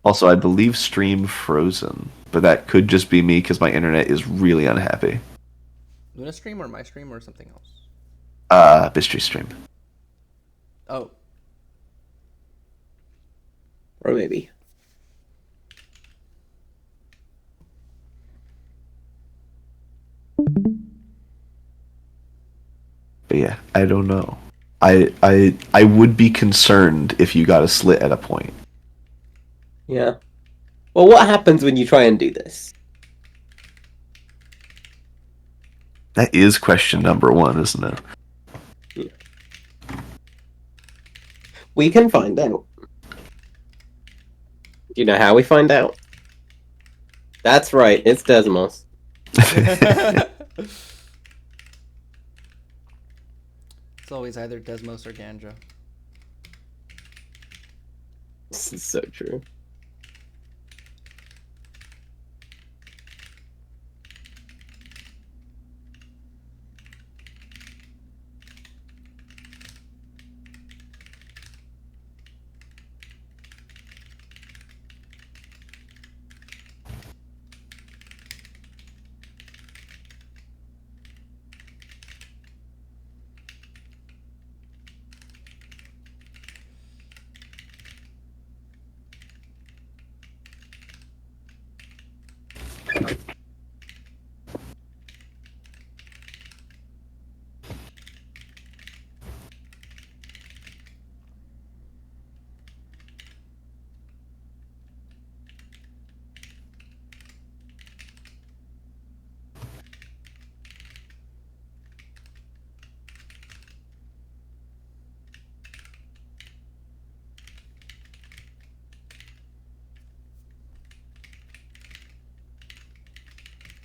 Also, I believe stream frozen, but that could just be me because my internet is really unhappy. Luna stream or my stream or something else? Bistry stream. Oh, Or maybe. But yeah, I don't know. I would be concerned if you got a slit at a point. Yeah. Well, what happens when you try and do this? That is question number one, isn't it? We can find out. Do you know how we find out? That's right, it's Desmos. it's always either Desmos or Ganja. This is so true.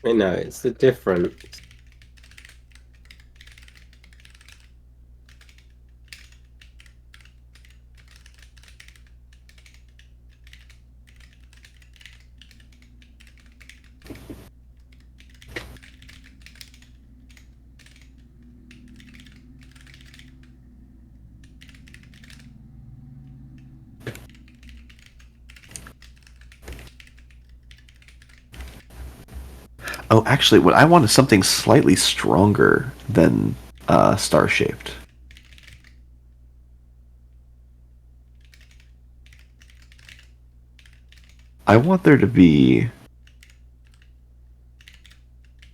I know, it's the difference. Oh, actually, what I want is something slightly stronger than star shaped. I want there to be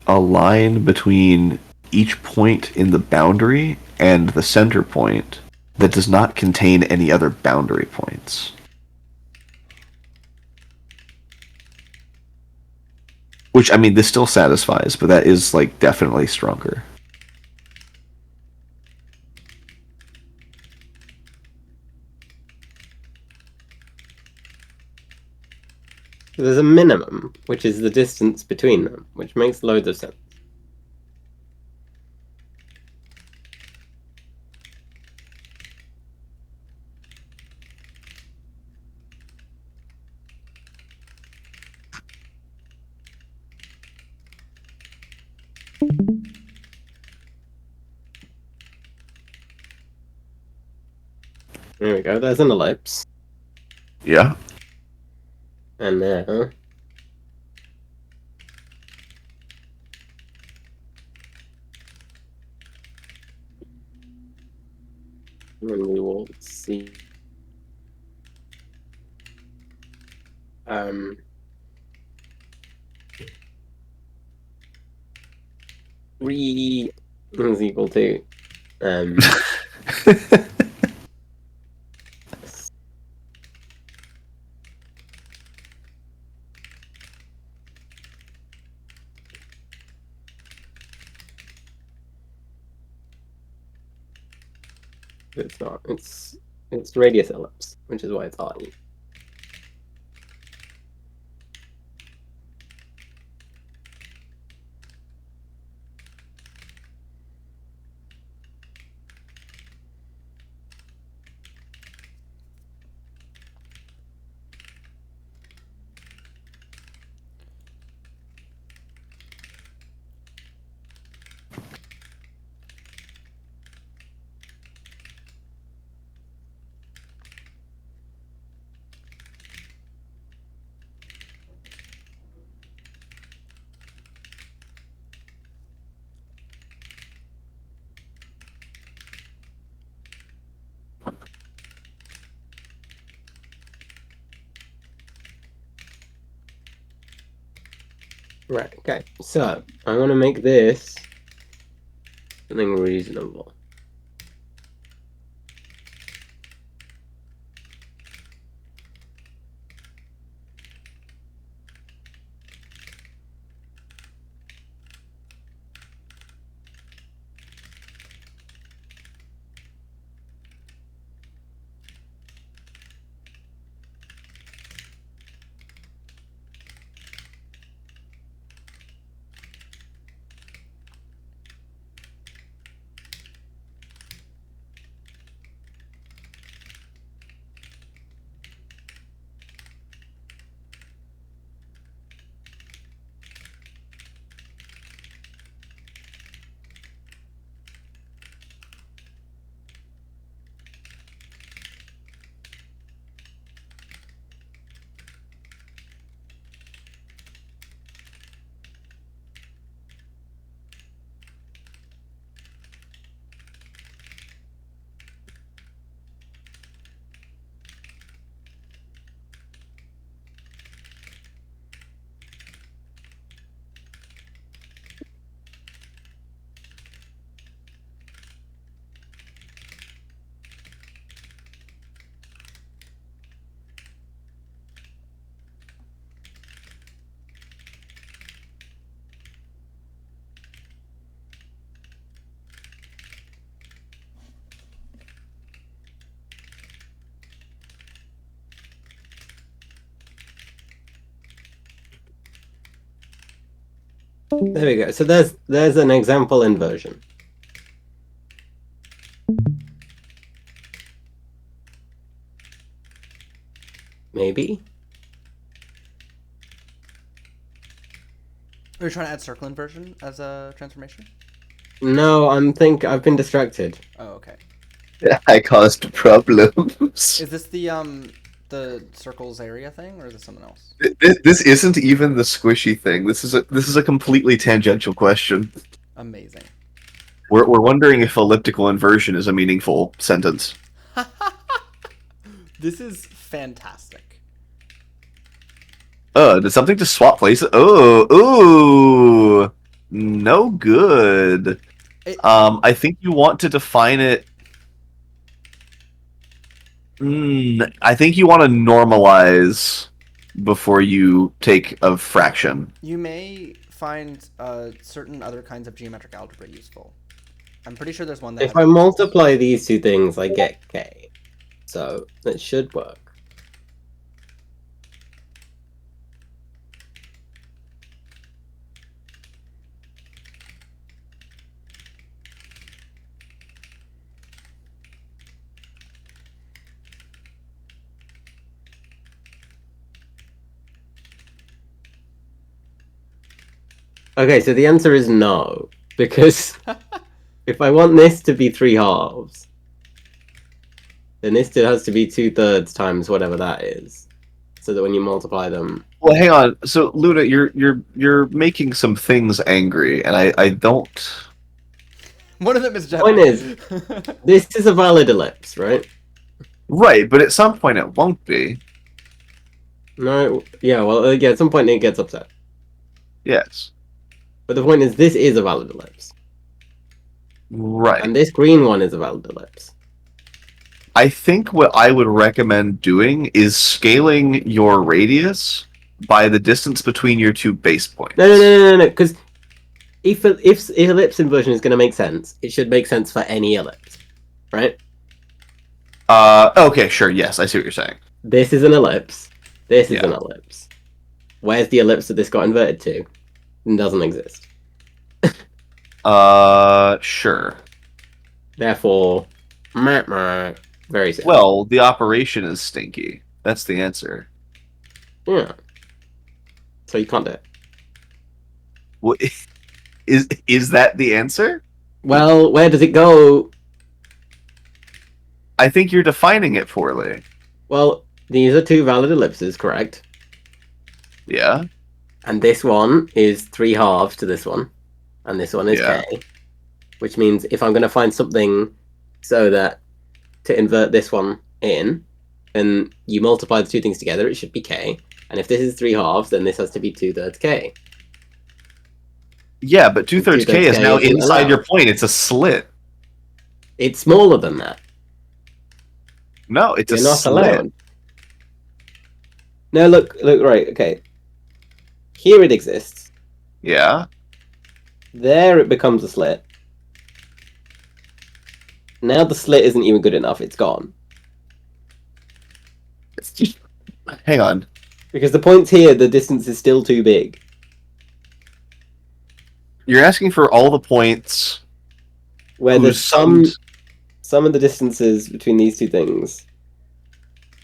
a line between each point in the boundary and the center point that does not contain any other boundary points. Which, I mean, this still satisfies, but that is, like, definitely stronger. There's a minimum, which is the distance between them, which makes loads of sense. There we go, there's an ellipse. Yeah. And now... And we will see... Re is equal to it's not, it's radius ellipse, which is why it's RE. Right, okay. So, I want to make this something reasonable. There we go. So there's an example inversion. Maybe? Are you trying to add circle inversion as a transformation? No, I've been distracted. Oh, okay. I caused problems. Is this the circles area thing, or is this something else? This isn't even the squishy thing. This is a completely tangential question. Amazing. We're wondering if elliptical inversion is a meaningful sentence. This is fantastic. Did something just swap places? Oh, ooh, no good. I think you want to define it. I think you want to normalize before you take a fraction. You may find certain other kinds of geometric algebra useful. I'm pretty sure there's one that If has I pixels. multiply these two things, I get k. So, it should work. Okay, so the answer is no, because if I want this to be 3/2, then this still has to be 2/3 times whatever that is, so that when you multiply them, Well, hang on. So, Luna, you're making some things angry, and I don't. One of them is point is, this is a valid ellipse, right? Right, but at some point it won't be. No, yeah, well, yeah, at some point it gets upset. Yes. But the point is, this is a valid ellipse, Right. and this green one is a valid ellipse. I think what I would recommend doing is scaling your radius by the distance between your two base points. No, because if ellipse inversion is going to make sense, it should make sense for any ellipse, right? Okay, sure, yes, I see what you're saying. This is an ellipse. This is Yeah. an ellipse. Where's the ellipse that this got inverted to? It doesn't exist. Sure. Therefore, very simple. Well, the operation is stinky. That's the answer. Yeah. So you can't do it. What is that the answer? Well, where does it go? I think you're defining it poorly. Well, these are two valid ellipses, correct? Yeah. And this one is 3/2 to this one, and this one is Yeah. k. Which means if I'm going to find something so that to invert this one in, then you multiply the two things together, it should be k. And if this is 3/2, then this has to be 2/3 k. Yeah, but 2/3 K is now isn't inside allowed. your point. It's a slit. It's smaller than that. No, it's You're a not slit. allowed. No, look, right, okay. Here it exists. Yeah. There it becomes a slit. Now the slit isn't even good enough, it's gone. It's just... Hang on. Because the points here, the distance is still too big. You're asking for all the points Where there's whose sums... some of the distances between these two things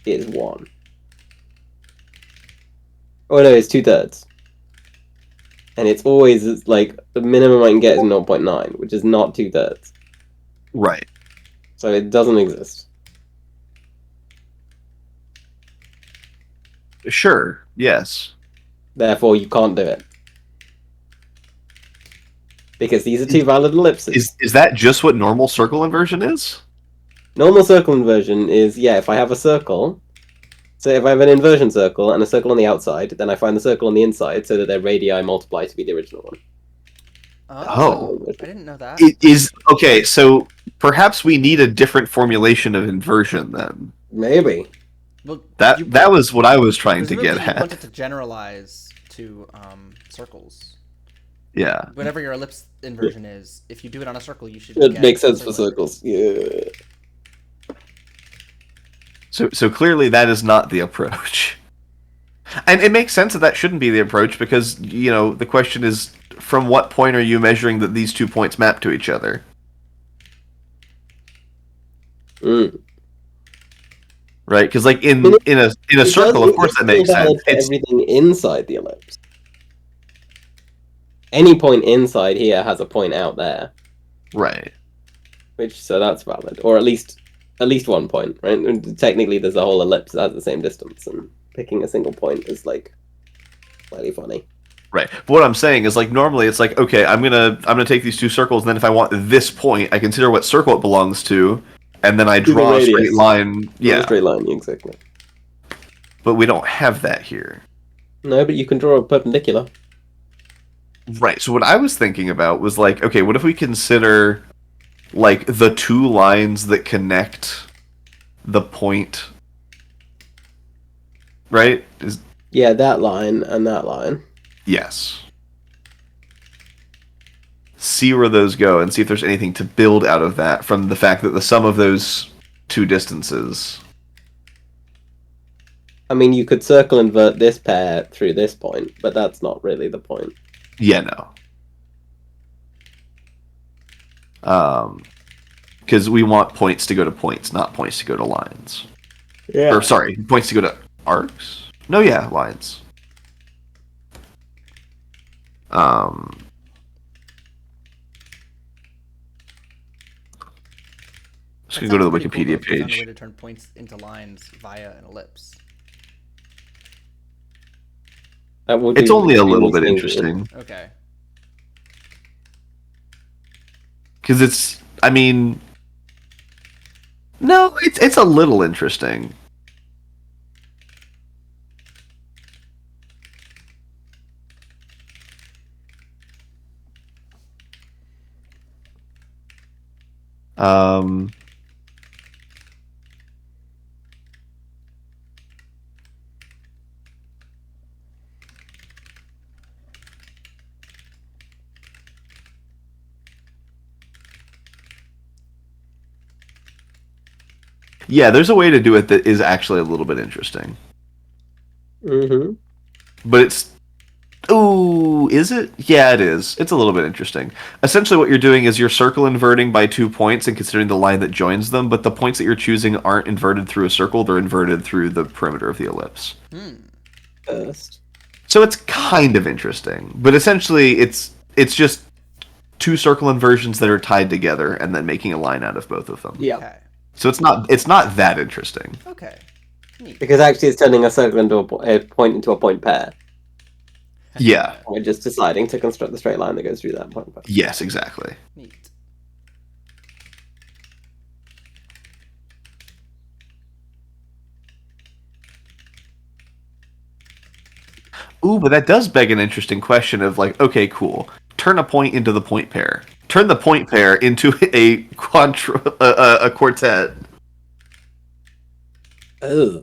is 1. Oh no, it's 2/3. And it's always like the minimum I can get is 0.9, which is not 2/3. Right. So it doesn't exist. Sure. Yes. Therefore, you can't do it. Because these are two valid ellipses. Is that just what normal circle inversion is? Normal circle inversion is, yeah, if I have a circle, so if I have an inversion circle and a circle on the outside, then I find the circle on the inside so that their radii multiply to be the original one. Oh. I didn't know that. It is... Okay, so perhaps we need a different formulation of inversion then. Maybe. Well, That was what I was trying to get you at. want it to generalize to circles. Yeah. Whatever your ellipse inversion is, if you do it on a circle, you should. It get makes sense for circle circles. Yeah. So clearly that is not the approach. And it makes sense that shouldn't be the approach because, you know, the question is, from what point are you measuring that these 2 points map to each other? Mm. Right? Because, like, in a circle, of course that makes sense. It's... everything inside the ellipse. Any point inside here has a point out there. Right. So that's valid. Or at least 1 point, right? Technically there's a whole ellipse that has the same distance, and picking a single point is, like, slightly funny. Right. But what I'm saying is, like, normally it's like, okay, I'm gonna take these two circles, and then if I want this point, I consider what circle it belongs to, and then I draw a straight line. Yeah. A straight line, exactly. But we don't have that here. No, but you can draw a perpendicular. Right. So what I was thinking about was, like, okay, what if we consider, like, the 2 lines that connect the point, right? Yeah, that line and that line. Yes. See where those go and see if there's anything to build out of that from the fact that the sum of those 2 distances. I mean, you could circle invert this pair through this point, but that's not really the point. Yeah, no. Because we want points to go to points, not points to go to lines. Yeah. Or, sorry, points to go to arcs? No, yeah, lines. Just gonna go to the Wikipedia page. Found a way page. to turn points into lines via an ellipse. It's only a little bit interesting. Okay. Because it's, I mean, no, it's a little interesting. Yeah, there's a way to do it that is actually a little bit interesting. Mm-hmm. But it's... Ooh, is it? Yeah, it is. It's a little bit interesting. Essentially what you're doing is you're circle inverting by 2 points and considering the line that joins them, but the points that you're choosing aren't inverted through a circle, they're inverted through the perimeter of the ellipse. First. So it's kind of interesting. But essentially it's just 2 circle inversions that are tied together and then making a line out of both of them. Yeah. Okay. So it's not that interesting. Okay. Neat. Because actually it's turning a circle into a point into a point pair. Yeah. We're just deciding to construct the straight line that goes through that point pair. Yes, exactly. Neat. Ooh, but that does beg an interesting question of, like, okay, cool. turn a point into the point pair. Turn the point pair into a quartet. Oh.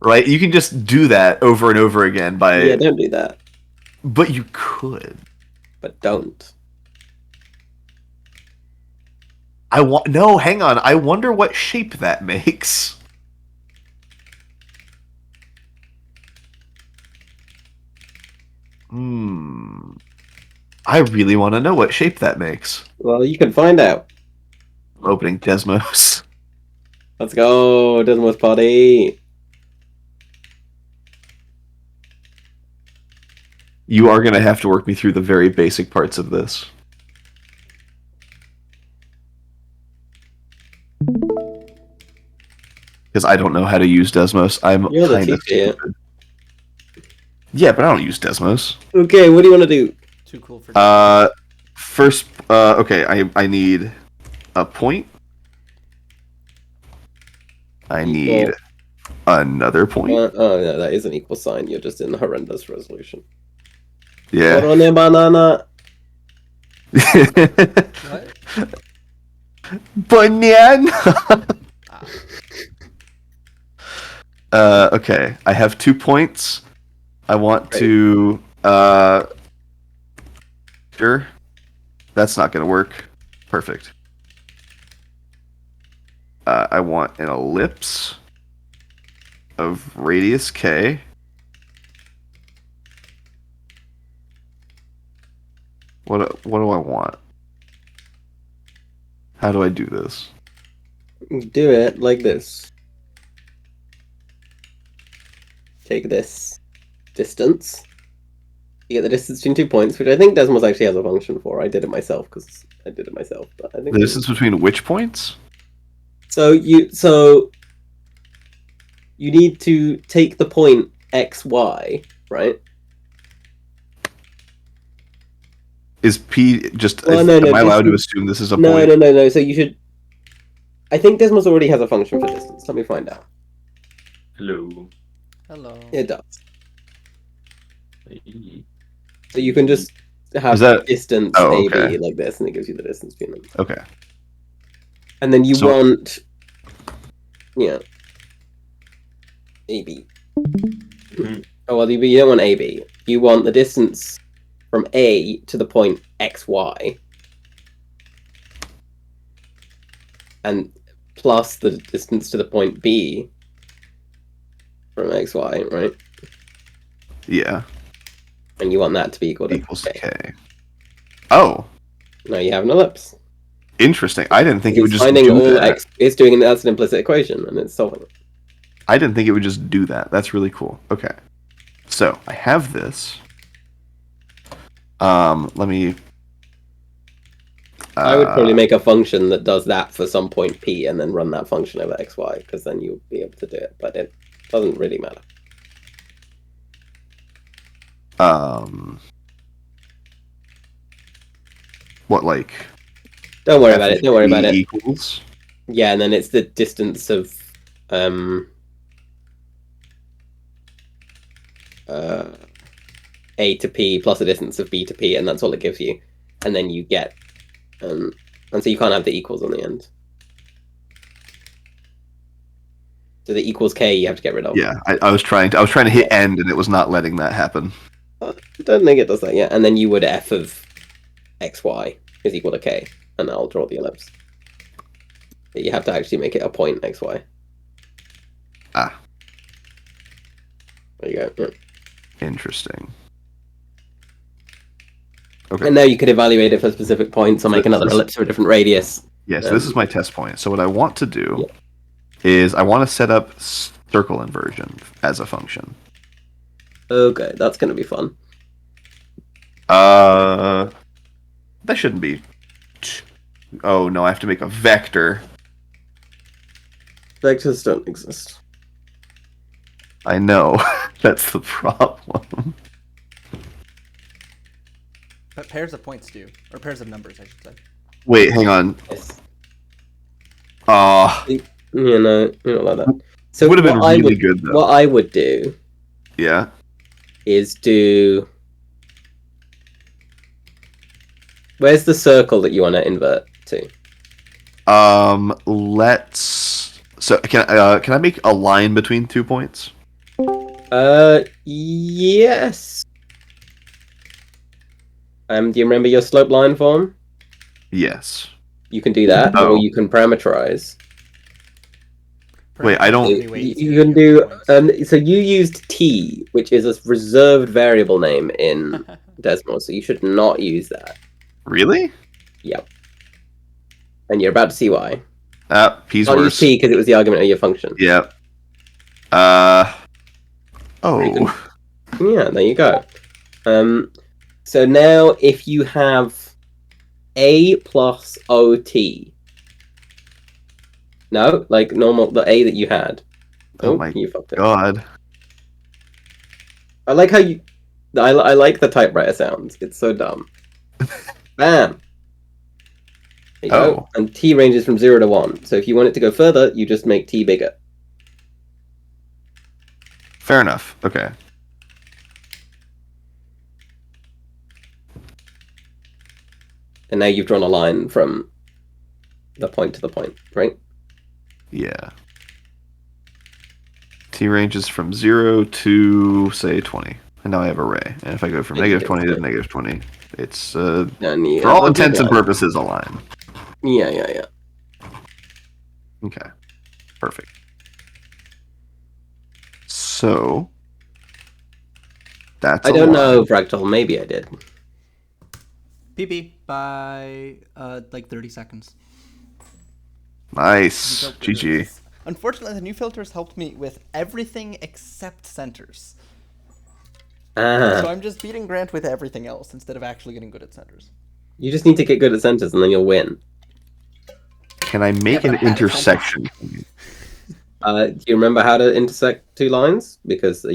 Right? You can just do that over and over again by. Yeah, don't do that. But you could. But don't. No, hang on. I wonder what shape that makes. I really want to know what shape that makes. Well, you can find out. I'm opening Desmos. Let's go, Desmos party. You are going to have to work me through the very basic parts of this. Because I don't know how to use Desmos. You're the kind of teacher. stupid. Yeah, but I don't use Desmos. Okay, what do you want to do? Too cool for. First, okay, I need a point. I need another point. Oh, no, that is an equal sign. You're just in the horrendous resolution. Yeah. Corone banana. What? Banana. Okay, I have 2 points. I want to. Sure. That's not going to work. Perfect. I want an ellipse of radius k. What do I want? How do I do this? Do it like this. Take this distance. You get the distance between 2 points, which I think Desmos actually has a function for. I did it myself because I did it myself. But I think The distance between which points? So you need to take the point XY, right? Is P just? Well, am no, I allowed to assume this is a No, point? no. So you should. I think Desmos already has a function for distance. Let me find out. Hello. Hello. It does. So you can just have Is that- distance Oh, AB okay. like this, and it gives you the distance between them. Okay. And then you So- want, AB. Oh well, you don't want AB. You want the distance from A to the point XY, and plus the distance to the point B from XY, right? Yeah. And you want that to be equal to Equals to K. Oh, Now you have an ellipse. interesting. I didn't think it would It's just finding do all that. X. It's doing that's an implicit equation, and it's solving it. I didn't think it would just do that. That's really cool. Okay. So, I have this. Let me... I would probably make a function that does that for some point P, and then run that function over XY, because then you'll be able to do it. But it doesn't really matter. What, like... Don't worry about it. Don't worry about it. Equals? Yeah, and then it's the distance of A to P plus the distance of B to P, and that's all it gives you. And then you get, and so you can't have the equals on the end. So the equals K you have to get rid of. Yeah, I was trying to hit end, and it was not letting that happen. I don't think it does that yet. And then you would F of XY is equal to K, and I'll draw the ellipse. But you have to actually make it a point XY. Ah. There you go. Yeah. Interesting. Okay. And now you could evaluate it for specific points or make another ellipse for a different radius. Yes, this is my test point. So what I want to do is I want to set up circle inversion as a function. Okay, that's going to be fun. That shouldn't be. Oh no, I have to make a vector. Vectors don't exist. I know. That's the problem. But pairs of points do, or pairs of numbers, I should say. Wait, hang on. Yes. Ah, You know, you know like that. So would have been what I really would, good though. What I would do Yeah. is do Where's the circle that you want to invert to? Let's. So can I make a line between 2 points? Yes. Do you remember your slope line form? Yes. You can do that, Oh. or you can parameterize. Wait, I don't- You can do. So you used t, which is a reserved variable name in Desmos, so you should not use that. Really? Yep. And you're about to see why. P's Not use worse. t because it was the argument of your function. Yep. Oh. Yeah, there you go. So now if you have a plus ot. No, like normal, the a that you had. Oh my you fucked it. God. I like how you. I like the typewriter sounds. It's so dumb. Bam. There you go. And t ranges from 0 to 1. So if you want it to go further, you just make t bigger. Fair enough. Okay. And now you've drawn a line from the point to the point, right? Yeah. T ranges from 0 to, say, 20. And now I have array. And if I go from negative 20 to negative 20, it's, for all intents and purposes, a line. Yeah. Okay. Perfect. So, that's I don't know, Fractal. Maybe I did. PP by like 30 seconds. Nice. GG. Unfortunately, the new filters helped me with everything except centers. So I'm just beating Grant with everything else instead of actually getting good at centers. You just need to get good at centers and then you'll win. Can I make an intersection? Do you remember how to intersect two lines? Because